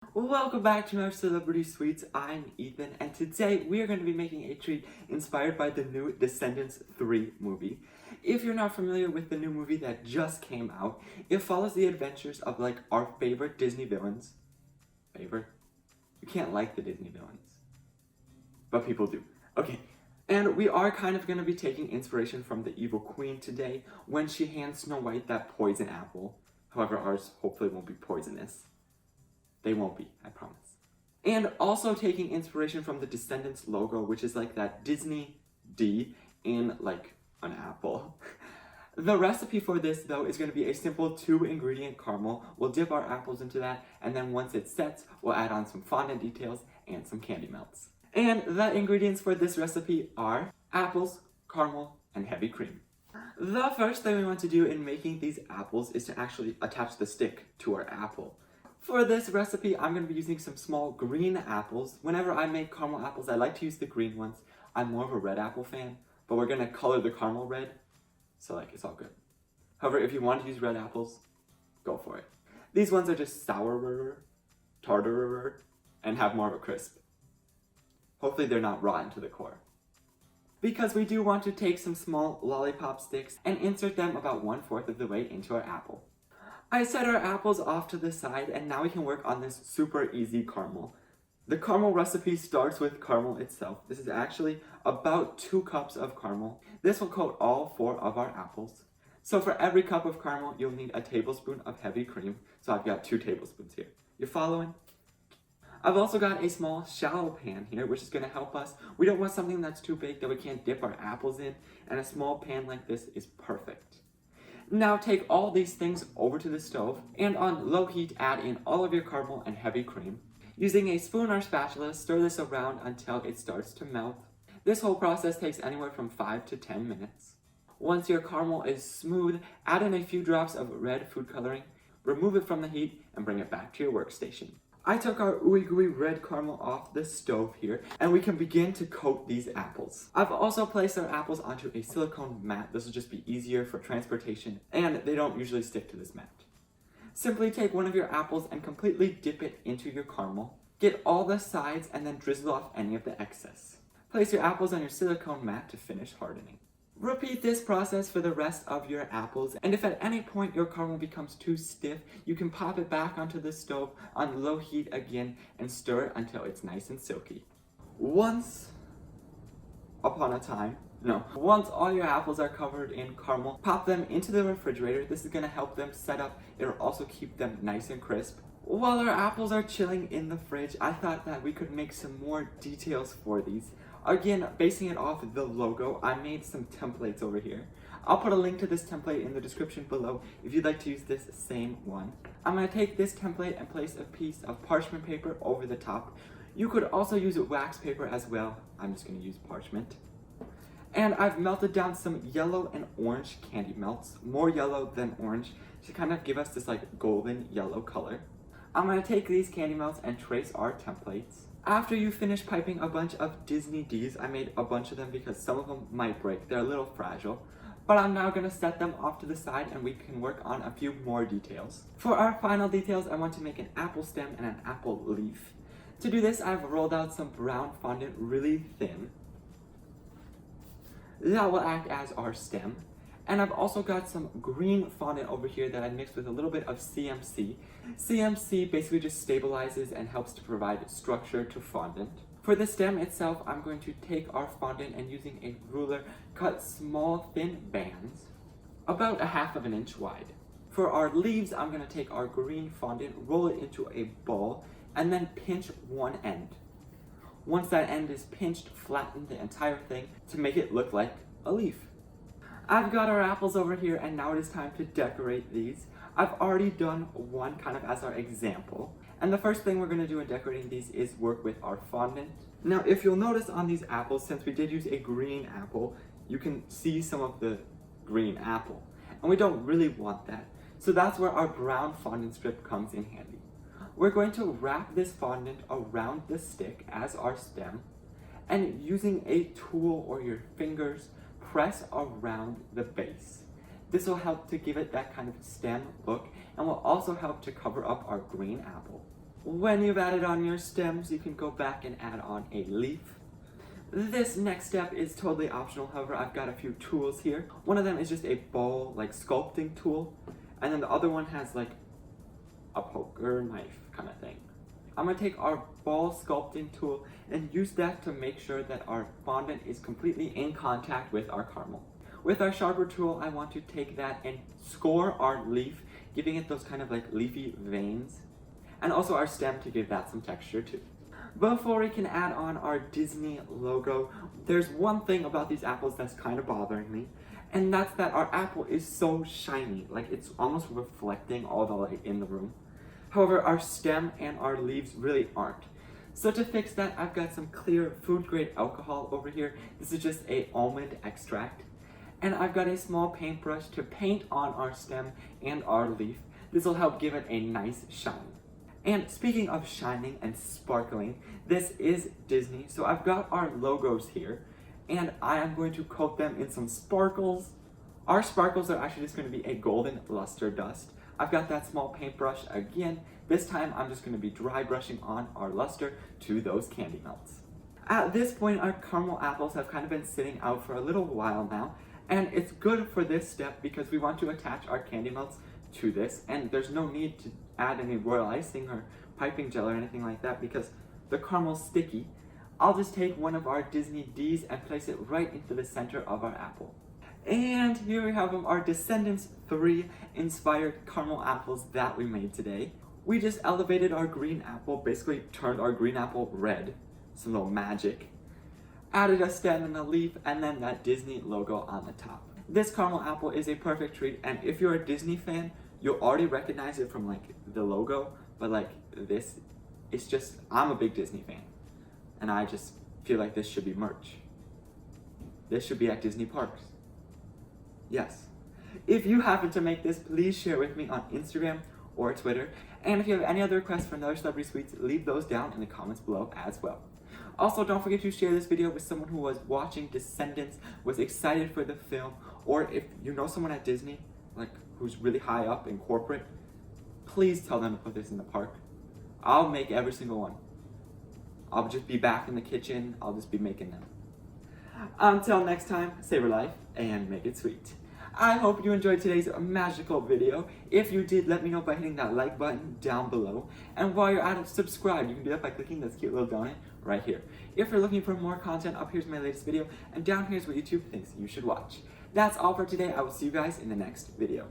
Welcome back to our Celebrity Sweets. I'm Ethan, and today we are going to be making a treat inspired by the new Descendants 3 movie. If you're not familiar with the new movie that just came out, it follows the adventures of our favorite Disney villains. Favorite? You can't like the Disney villains, but people do. Okay, and we are kind of going to be taking inspiration from the evil queen today when she hands Snow White that poison apple. However, ours hopefully won't be poisonous. They won't be, I promise. And also taking inspiration from the Descendants logo, which is like that Disney D in like an apple. The recipe for this though is going to be a simple 2-ingredient caramel. We'll dip our apples into that, and then once it sets, we'll add on some fondant details and some candy melts. And the ingredients for this recipe are apples, caramel, and heavy cream. The first thing we want to do in making these apples is to actually attach the stick to our apple. For this recipe, I'm going to be using some small green apples. Whenever I make caramel apples, I like to use the green ones. I'm more of a red apple fan, but we're going to color the caramel red, so it's all good. However, if you want to use red apples, go for it. These ones are just sourer, tartarer, and have more of a crisp. Hopefully they're not rotten to the core. Because we do want to take some small lollipop sticks and insert them about 1/4 of the way into our apple. I set our apples off to the side, and now we can work on this super easy caramel. The caramel recipe starts with caramel itself. This is actually about 2 cups of caramel. This will coat all 4 of our apples. So for every cup of caramel, you'll need a tablespoon of heavy cream. So I've got 2 tablespoons here. You following? I've also got a small shallow pan here, which is going to help us. We don't want something that's too big that we can't dip our apples in, and a small pan like this is perfect. Now take all these things over to the stove, and on low heat add in all of your caramel and heavy cream. Using a spoon or spatula, stir this around until it starts to melt. This whole process takes anywhere from 5 to 10 minutes. Once your caramel is smooth, add in a few drops of red food coloring, remove it from the heat, and bring it back to your workstation. I took our ooey gooey red caramel off the stove here, and we can begin to coat these apples. I've also placed our apples onto a silicone mat. This will just be easier for transportation, and they don't usually stick to this mat. Simply take one of your apples and completely dip it into your caramel. Get all the sides and then drizzle off any of the excess. Place your apples on your silicone mat to finish hardening. Repeat this process for the rest of your apples, and if at any point your caramel becomes too stiff, you can pop it back onto the stove on low heat again and stir it until it's nice and silky. Once all your apples are covered in caramel, pop them into the refrigerator. This is going to help them set up. It'll also keep them nice and crisp. While our apples are chilling in the fridge, I thought that we could make some more details for these. Again, basing it off the logo, I made some templates over here. I'll put a link to this template in the description below if you'd like to use this same one. I'm going to take this template and place a piece of parchment paper over the top. You could also use wax paper as well. I'm just going to use parchment. And I've melted down some yellow and orange candy melts, more yellow than orange, to kind of give us this golden yellow color. I'm going to take these candy melts and trace our templates. After you finish piping a bunch of Disney Ds, I made a bunch of them because some of them might break. They're a little fragile. But I'm now going to set them off to the side and we can work on a few more details. For our final details, I want to make an apple stem and an apple leaf. To do this, I've rolled out some brown fondant really thin. That will act as our stem. And I've also got some green fondant over here that I mixed with a little bit of CMC. CMC basically just stabilizes and helps to provide structure to fondant. For the stem itself, I'm going to take our fondant and using a ruler, cut small thin bands, about 1/2 inch wide. For our leaves, I'm going to take our green fondant, roll it into a ball, and then pinch one end. Once that end is pinched, flatten the entire thing to make it look like a leaf. I've got our apples over here, and now it is time to decorate these. I've already done one kind of as our example. And the first thing we're going to do in decorating these is work with our fondant. Now, if you'll notice on these apples, since we did use a green apple, you can see some of the green apple. And we don't really want that. So that's where our brown fondant strip comes in handy. We're going to wrap this fondant around the stick as our stem. And using a tool or your fingers, press around the base. This will help to give it that kind of stem look and will also help to cover up our green apple. When you've added on your stems, you can go back and add on a leaf. This next step is totally optional, however, I've got a few tools here. One of them is just a ball, like sculpting tool, and then the other one has like a poker knife kind of thing. I'm going to take our ball sculpting tool and use that to make sure that our fondant is completely in contact with our caramel. With our sharper tool, I want to take that and score our leaf, giving it those kind of like leafy veins, and also our stem to give that some texture too. Before we can add on our Disney logo, there's one thing about these apples that's kind of bothering me, and that's that our apple is so shiny, like it's almost reflecting all the light in the room. However, our stem and our leaves really aren't. So to fix that, I've got some clear food grade alcohol over here. This is just a almond extract. And I've got a small paintbrush to paint on our stem and our leaf. This will help give it a nice shine. And speaking of shining and sparkling, this is Disney, so I've got our logos here, and I am going to coat them in some sparkles. Our sparkles are actually just going to be a golden luster dust. I've got that small paintbrush again. This time I'm just going to be dry brushing on our luster to those candy melts. At this point, our caramel apples have kind of been sitting out for a little while now, and it's good for this step because we want to attach our candy melts to this, and there's no need to add any royal icing or piping gel or anything like that because the caramel's sticky. I'll just take one of our Disney D's and place it right into the center of our apple. And here we have them, our Descendants 3 inspired caramel apples that we made today. We just elevated our green apple, basically turned our green apple red, some little magic. Added a stem and a leaf, and then that Disney logo on the top. This caramel apple is a perfect treat, and if you're a Disney fan, you'll already recognize it from like the logo, but like this, it's just, I'm a big Disney fan, and I just feel like this should be merch. This should be at Disney parks. Yes. If you happen to make this, please share with me on Instagram or Twitter, and if you have any other requests for another celebrity sweets, leave those down in the comments below as well. Also, don't forget to share this video with someone who was watching Descendants, was excited for the film, or if you know someone at Disney, like who's really high up in corporate, please tell them to put this in the park. I'll make every single one. I'll just be back in the kitchen, I'll just be making them. Until next time, savor life and make it sweet. I hope you enjoyed today's magical video. If you did, let me know by hitting that like button down below. And while you're at it, subscribe. You can do that by clicking this cute little donut right here. If you're looking for more content, up here's my latest video, and down here's what YouTube thinks you should watch. That's all for today. I will see you guys in the next video.